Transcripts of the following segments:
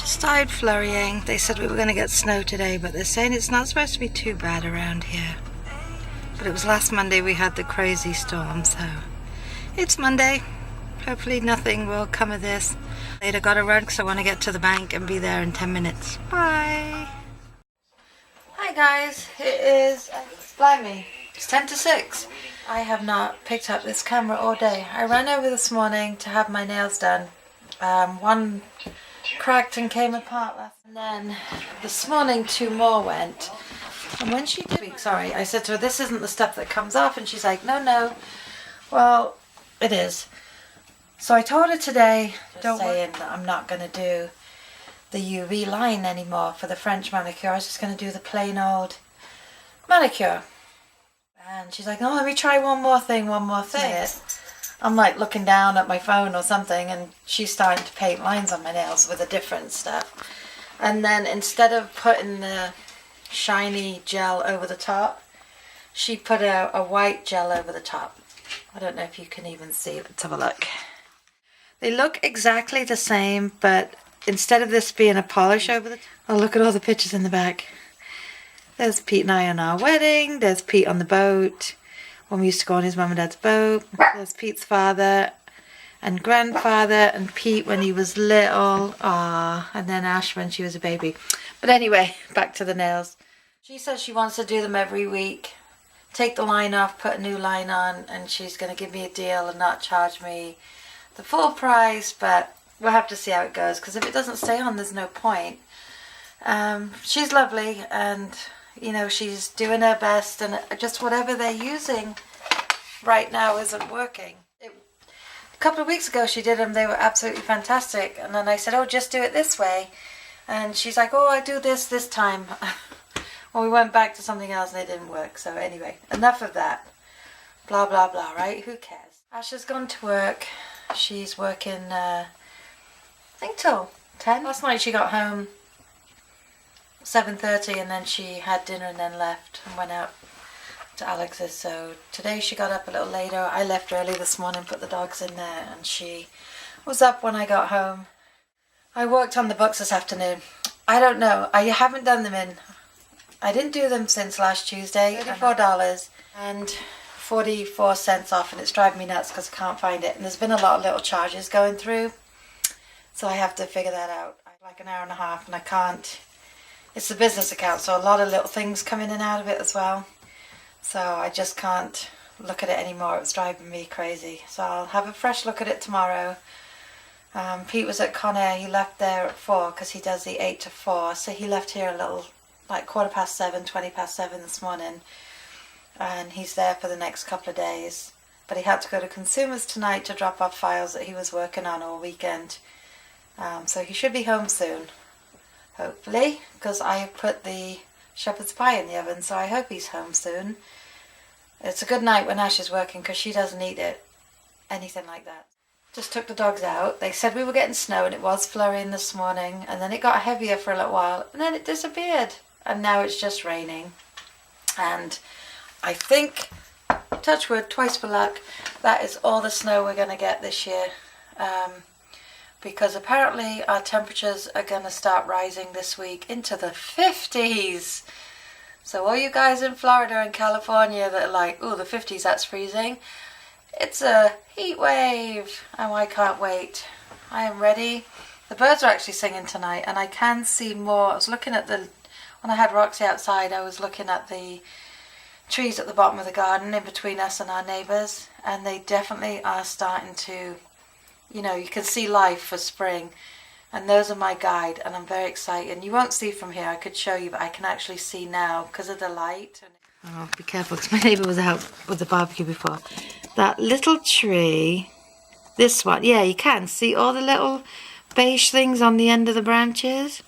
Started flurrying. They said we were going to get snow today, but they're saying it's not supposed to be too bad around here. But it was last Monday we had the crazy storm, so it's Monday. Hopefully nothing will come of this. Later, gotta run because I want to get to the bank and be there in 10 minutes. Bye. Hi guys, it is, blimey, it's 10 to 6. I have not picked up this camera all day. I ran over this morning to have my nails done. One cracked and came apart last, and then this morning 2 more went. And when she did, sorry, I said to her, this isn't the stuff that comes off, and she's like, no. Well, it is. So I told her today, don't saying that I'm not going to do the UV line anymore for the French manicure. I was just going to do the plain old manicure. And she's like, oh, let me try one more thing. I'm like looking down at my phone or something, and she's starting to paint lines on my nails with a different stuff. And then instead of putting the shiny gel over the top, she put a white gel over the top. I don't know if you can even see. Let's have a look. They look exactly the same, but instead of this being a polish over the top, oh, look at all the pictures in the back. There's Pete and I on our wedding. There's Pete on the boat when we used to go on his mum and dad's boat. There's Pete's father and grandfather, and Pete when he was little. And then Ash when she was a baby. But anyway, back to the nails. She says she wants to do them every week. Take the line off, put a new line on, and she's going to give me a deal and not charge me the full price, but we'll have to see how it goes, because if it doesn't stay on, there's no point. She's lovely, and you know, she's doing her best, and just whatever they're using right now isn't working. A couple of weeks ago she did them, they were absolutely fantastic, and then I said, oh, just do it this way, and she's like, oh, I do this time. Well, we went back to something else and it didn't work. So anyway, enough of that. Blah, blah, blah, right? Who cares? Ash has gone to work. She's working, I think till 10. Last night she got home 7:30, and then she had dinner and then left and went out to Alex's. So today she got up a little later. I left early this morning, put the dogs in there, and she was up when I got home. I worked on the books this afternoon. I don't know. I haven't done them in... I didn't do them since last Tuesday. $34 and 44 cents off, and it's driving me nuts because I can't find it. And there's been a lot of little charges going through, so I have to figure that out. I have like an hour and a half, and I can't. It's a business account, so a lot of little things come in and out of it as well. So I just can't look at it anymore. It's driving me crazy. So I'll have a fresh look at it tomorrow. Pete was at Conair. He left there at 4 because he does the 8 to 4. So he left here a little, like 7:15, 7:20 this morning, and he's there for the next couple of days. But he had to go to Consumers tonight to drop off files that he was working on all weekend. So he should be home soon, hopefully, because I have put the shepherd's pie in the oven, so I hope he's home soon. It's a good night when Ash is working because she doesn't eat anything like that. Just took the dogs out. They said we were getting snow, and it was flurrying this morning, and then it got heavier for a little while, and then it disappeared, and now it's just raining. And I think, touch wood, twice for luck, that is all the snow we're going to get this year, because apparently our temperatures are going to start rising this week into the 50s. So all you guys in Florida and California that are like, oh, the 50s, that's freezing, it's a heat wave, and I can't wait. I am ready. The birds are actually singing tonight, and I can see more. I was looking at when I had Roxy outside, I was looking at the trees at the bottom of the garden in between us and our neighbours, and they definitely are starting to, you know, you can see life for spring, and those are my guide, and I'm very excited. And you won't see from here, I could show you, but I can actually see now because of the light. Oh, be careful, because my neighbour was out with the barbecue before. That little tree, this one, yeah, you can see all the little beige things on the end of the branches.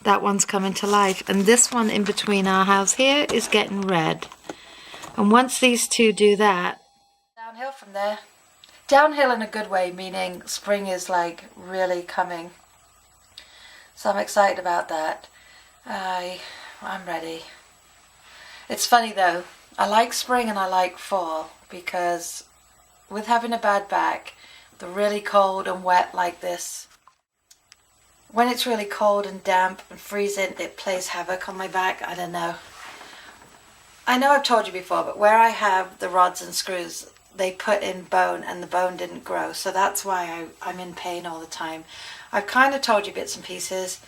That one's coming to life, and this one in between our house here is getting red. And once these two do that, downhill from there. Downhill in a good way, meaning spring is like really coming. So I'm excited about that. I'm ready. It's funny though, I like spring and I like fall, because with having a bad back, the really cold and wet like this when it's really cold and damp and freezing, it plays havoc on my back. I don't know. I know I've told you before, but where I have the rods and screws, they put in bone and the bone didn't grow. So that's why I'm in pain all the time. I've kind of told you bits and pieces.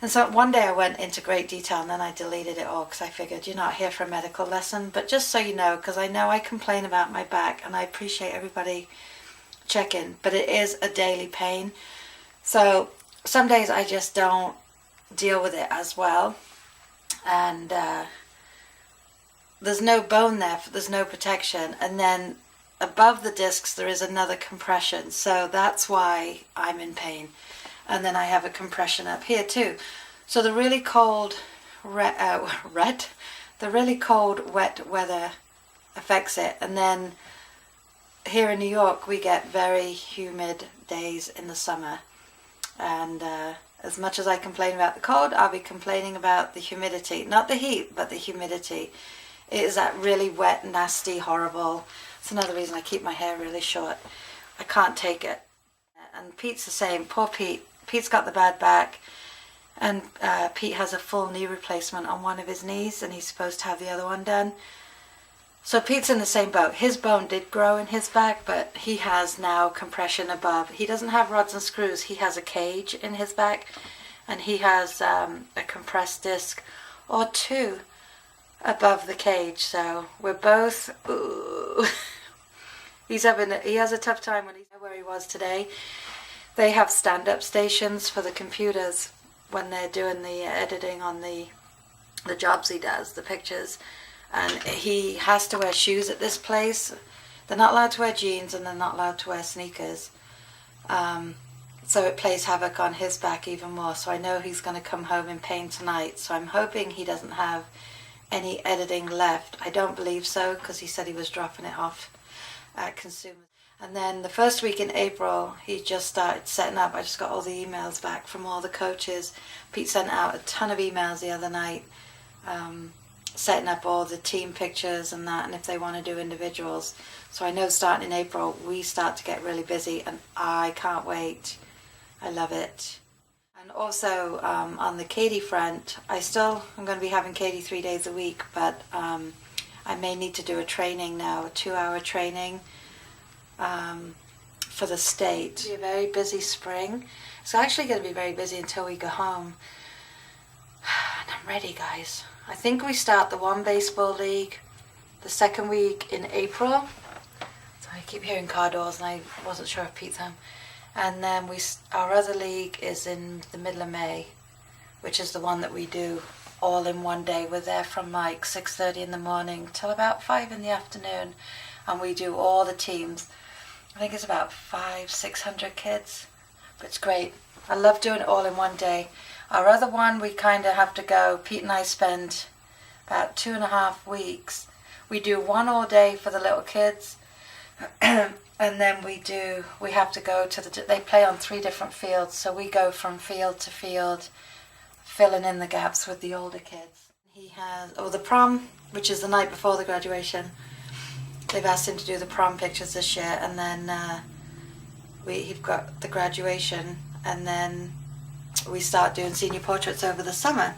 And so one day I went into great detail and then I deleted it all because I figured you're not here for a medical lesson. But just so you know, because I know I complain about my back and I appreciate everybody checking, but it is a daily pain. So some days I just don't deal with it as well. And there's no bone there, there's no protection. And then above the discs there is another compression. So that's why I'm in pain. And then I have a compression up here too. So the really cold, the really cold, wet weather affects it. And then here in New York, we get very humid days in the summer. And as much as I complain about the cold, I'll be complaining about the humidity. Not the heat, but the humidity. It is that really wet, nasty, horrible. It's another reason I keep my hair really short. I can't take it. And Pete's the same. Poor Pete. Pete's got the bad back, and Pete has a full knee replacement on one of his knees, and he's supposed to have the other one done. So Pete's in the same boat. His bone did grow in his back, but he has now compression above. He doesn't have rods and screws. He has a cage in his back, and he has a compressed disc or two above the cage. So we're both, ooh. He has a tough time when he's where he was today. They have stand-up stations for the computers when they're doing the editing on the jobs he does, the pictures. And he has to wear shoes at this place. They're not allowed to wear jeans and they're not allowed to wear sneakers. So it plays havoc on his back even more. So I know he's going to come home in pain tonight. So I'm hoping he doesn't have any editing left. I don't believe so because he said he was dropping it off at consumers. And then the first week in April, he just started setting up. I just got all the emails back from all the coaches. Pete sent out a ton of emails the other night, setting up all the team pictures and that, and if they want to do individuals. So I know starting in April, we start to get really busy, and I can't wait. I love it. And also on the Katie front, I'm going to be having Katie 3 days a week, but I may need to do a training now, a 2-hour training. For the state. It'll be a very busy spring. It's actually going to be very busy until we go home. And I'm ready, guys. I think we start the one baseball league the second week in April. So I keep hearing car doors and I wasn't sure if Pete's home. And then our other league is in the middle of May, which is the one that we do all in one day. We're there from like 6:30 in the morning till about 5 in the afternoon. And we do all the teams. I think it's about 500-600 kids, but it's great. I love doing it all in one day. Our other one, we kind of have to go. Pete and I spend about 2.5 weeks. We do one all day for the little kids, and then we have to go to they play on 3 different fields, so we go from field to field, filling in the gaps with the older kids. He has, the prom, which is the night before the graduation. They've asked him to do the prom pictures this year, and then we've got the graduation, and then we start doing senior portraits over the summer.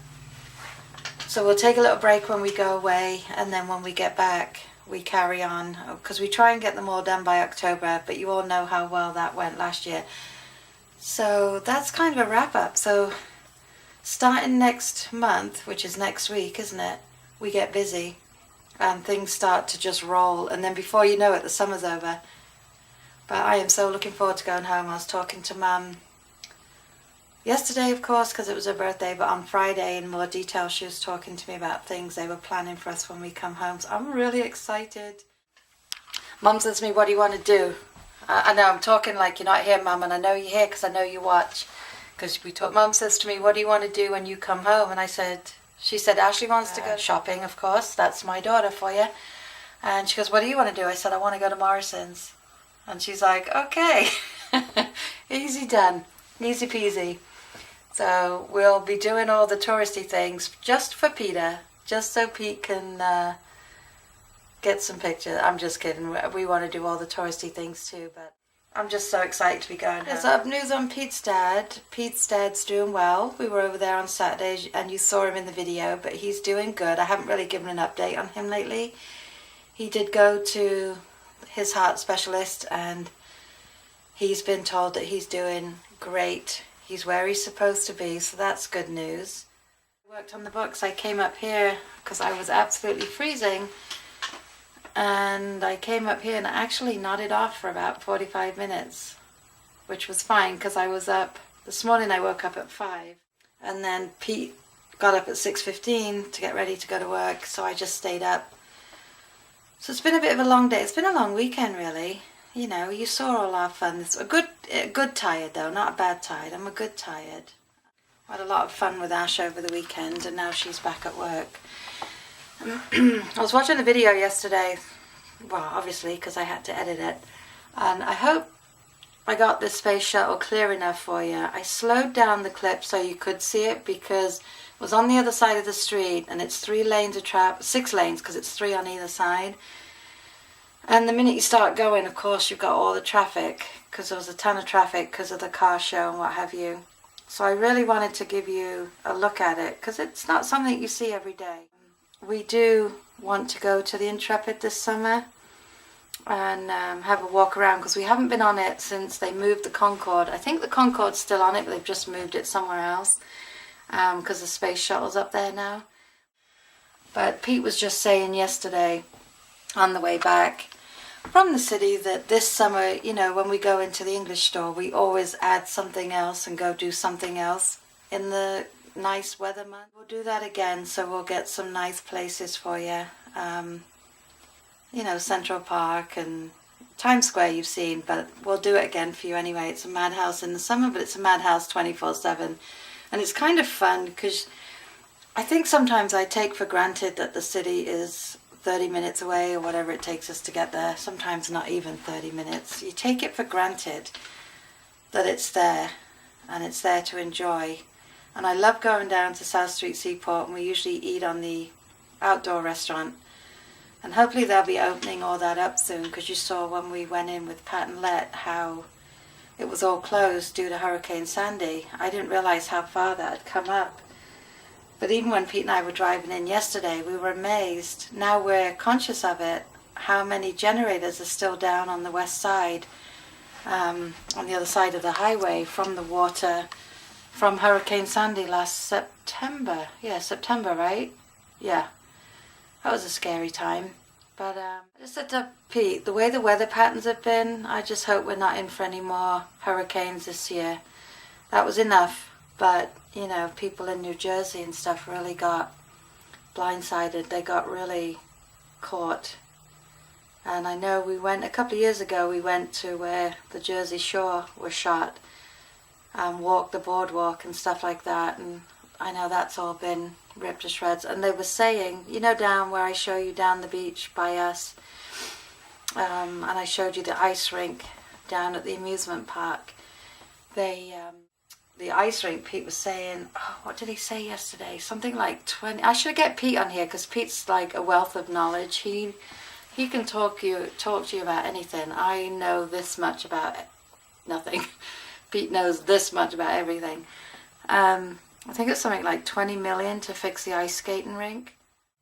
So we'll take a little break when we go away, and then when we get back, we carry on, because we try and get them all done by October, but you all know how well that went last year. So that's kind of a wrap-up. So starting next month, which is next week, isn't it, we get busy. And things start to just roll, and then before you know it, the summer's over. But I am so looking forward to going home. I was talking to Mum yesterday, of course, because it was her birthday, but on Friday in more detail she was talking to me about things they were planning for us when we come home. So I'm really excited. Mum says to me, what do you want to do? I know I'm talking like you're not here, Mum, and I know you're here because I know you watch. Because we talk. Mum says to me, what do you want to do when you come home? And she said, Ashley wants to go shopping, of course. That's my daughter for you. And she goes, what do you want to do? I said, I want to go to Morrison's. And she's like, okay. Easy done. Easy peasy. So we'll be doing all the touristy things just for Peter, just so Pete can get some pictures. I'm just kidding. We want to do all the touristy things too, but I'm just so excited to be going home. There's up news on Pete's dad. Pete's dad's doing well. We were over there on Saturday and you saw him in the video, but he's doing good. I haven't really given an update on him lately. He did go to his heart specialist and he's been told that he's doing great. He's where he's supposed to be, so that's good news. I worked on the books. I came up here because I was absolutely freezing. And I came up here and I actually nodded off for about 45 minutes, which was fine because I was up. This morning I woke up at 5 and then Pete got up at 6:15 to get ready to go to work, so I just stayed up. So it's been a bit of a long day. It's been a long weekend really. You know, you saw all our fun. It's a good tired though, not a bad tired. I'm a good tired. I had a lot of fun with Ash over the weekend and now she's back at work. I was watching the video yesterday, well obviously because I had to edit it, and I hope I got this space shuttle clear enough for you. I slowed down the clip so you could see it because it was on the other side of the street and it's 3 lanes of traffic, 6 lanes because it's 3 on either side. And the minute you start going, of course, you've got all the traffic because there was a ton of traffic because of the car show and what have you. So I really wanted to give you a look at it because it's not something you see every day. We do want to go to the Intrepid this summer and have a walk around because we haven't been on it since they moved the Concorde. I think the Concorde's still on it, but they've just moved it somewhere else because the space shuttle's up there now. But Pete was just saying yesterday on the way back from the city that this summer, you know, when we go into the English store, we always add something else and go do something else in the nice weather month. We'll do that again, so we'll get some nice places for you. You know, Central Park and Times Square you've seen, but we'll do it again for you anyway. It's a madhouse in the summer, but it's a madhouse 24/7. And it's kind of fun because I think sometimes I take for granted that the city is 30 minutes away or whatever it takes us to get there. Sometimes not even 30 minutes. You take it for granted that it's there and it's there to enjoy. And I love going down to South Street Seaport and we usually eat on the outdoor restaurant. And hopefully they'll be opening all that up soon because you saw when we went in with Pat and Let how it was all closed due to Hurricane Sandy. I didn't realize how far that had come up. But even when Pete and I were driving in yesterday, we were amazed. Now we're conscious of it, how many generators are still down on the west side, on the other side of the highway from the water from Hurricane Sandy last September. Yeah, September, right? Yeah. That was a scary time. But I just said to Pete, the way the weather patterns have been, I just hope we're not in for any more hurricanes this year. That was enough. But, you know, people in New Jersey and stuff really got blindsided. They got really caught. And I know we went, a couple of years ago, we went to where the Jersey Shore was shot and walked the boardwalk and stuff like that. And I know that's all been ripped to shreds. And they were saying, you know, down where I show you down the beach by us, and I showed you the ice rink down at the amusement park. The ice rink, Pete was saying, oh, what did he say yesterday? Something like 20. I should get Pete on here because Pete's like a wealth of knowledge. He can talk to you about anything. I know this much about nothing. Pete knows this much about everything. I think it's something like 20 million to fix the ice skating rink,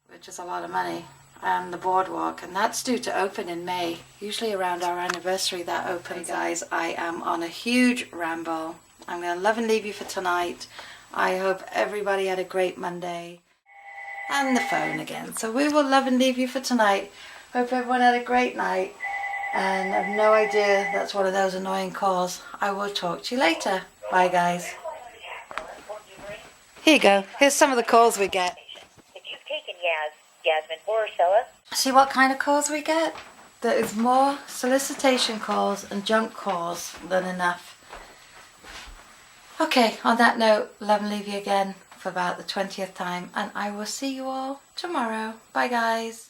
which is a lot of money, and the boardwalk, and that's due to open in May. Usually around our anniversary that opens. Hey guys, I am on a huge ramble. I'm going to love and leave you for tonight. I hope everybody had a great Monday. And the phone again. So we will love and leave you for tonight. Hope everyone had a great night. And I've no idea that's one of those annoying calls. I will talk to you later. Bye guys. Here you go. Here's some of the calls we get. If you've taken Yasmin or Ursula. See what kind of calls we get? There is more solicitation calls and junk calls than enough. Okay, on that note, love and leave you again for about the 20th time, and I will see you all tomorrow. Bye guys.